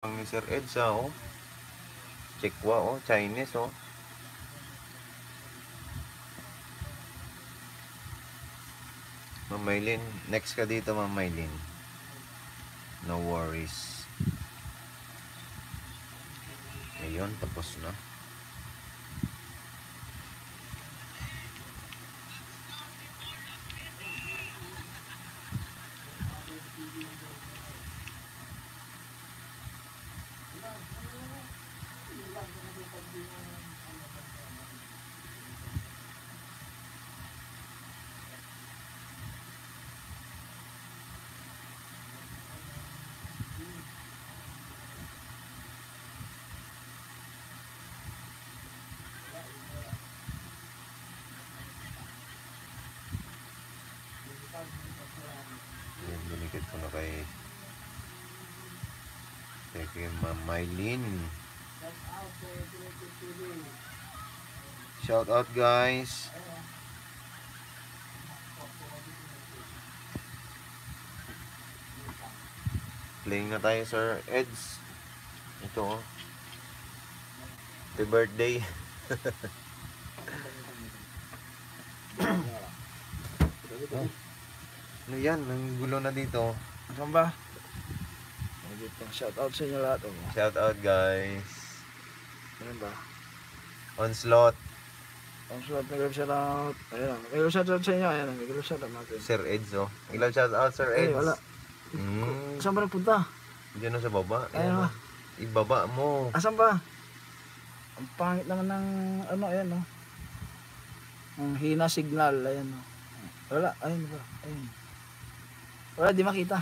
Ang ni Sir Edsa, oh. Chekwa, oh. Chinese, oh. Ma'am Maylin, next ka dito, Ma'am Maylin. No worries. Ayun, tapos na. Ayan, dinikit ko na kay Ma'am Maylin. Shout out, guys. Playing na tayo, Sir Eds. Ito, oh. Happy birthday. Oh. Ano yan? Nanggulo na dito. Saan ba? Shout out sa inyo lahat. Oh. Shout out, guys. Ano ba? Onslaught. Onslaught, nag-love shout out. Ayan, nag-love shout out sa inyo. Ayan, nag-love shout out natin. Sir Eds, oh. Ilan shout out, Sir Eds? Ay, wala. Saan ba nagpunta? Diyan na sa baba. Ayan, Ayan, ibaba mo. Asan ba? Ang pangit naman ng ano, ayan, oh. Ang hina signal, ayan, oh. Wala, ayun ba? Ayun. Wala, di makita.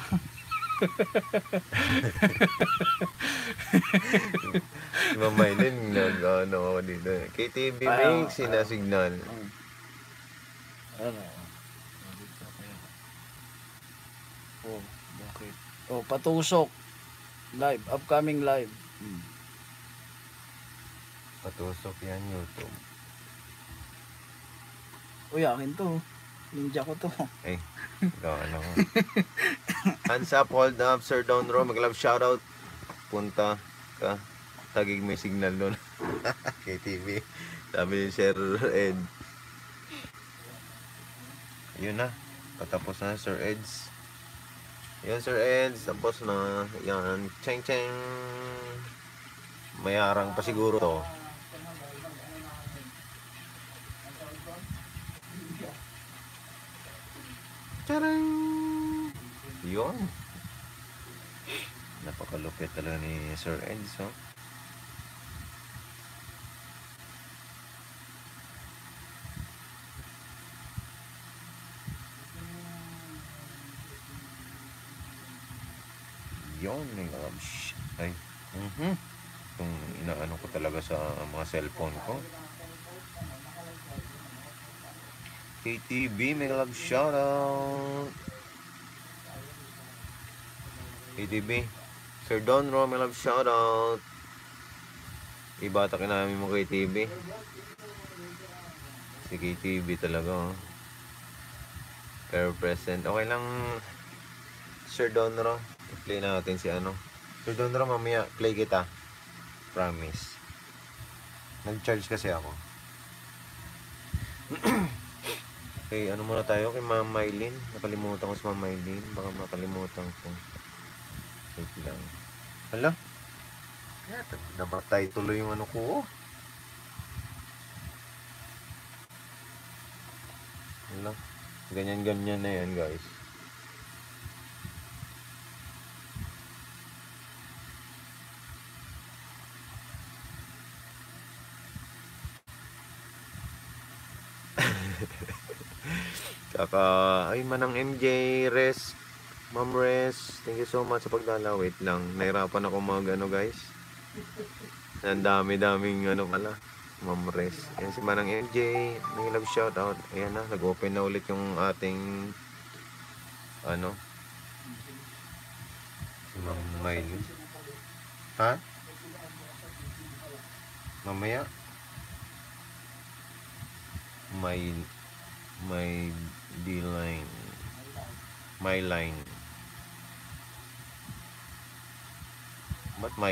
Ma'am Maylin, nag-ano ako dito. KTV may sinasignal. Ano? Oh, bakit? Oh, patusok. Live, upcoming live. Patusok yan, YouTube. Uy, akin to. Ninja ko to. Eh, ano ko. Hands up, hold up, Sir Don Ro. Mag-love shoutout. Punta ka. Tagig may signal nun. KTV. Sabi ni Sir Ed. Yun na. Patapos na, Sir Eds. Yun, Sir Eds. Tapos na. Yan. Cheng cheng. Mayarang pa siguro to. Charang! Yun. Napakalupit talaga ni Sir Eds, oh. Yun, ay. Itong inaano ko talaga sa mga cellphone ko. KTV, may love shoutout. KTV, Sir Don Ro, may love shoutout. Ibatakin namin mo KTV. Si KTV talaga, oh. Pero present. Okay lang, Sir Don Ro. I-play natin si ano. Sir Don Ro, mamaya play kita. Promise. Nag-charge kasi ako. Okay, ano muna tayo kay Ma'am Maylin. Nakalimutan ko si Ma'am Maylin. Baka makalimutan ko. Wait lang. Hala? Nabatay tuloy yung ano ko. Hala? Ganyan-ganyan na yan, guys. Kaka, ay manang MJ, Res, Ma'am Res, thank you so much sa pagdala. Wait lang, nahirapan ako mag ano, guys. Ang dami-daming ano pala, Ma'am Res. Ayan si manang MJ, may love shout out. Ayan na, nag-open na ulit yung ating ano, si Ma'am Maylin. Ha? Mamaya? My D-line. My line. Ba't my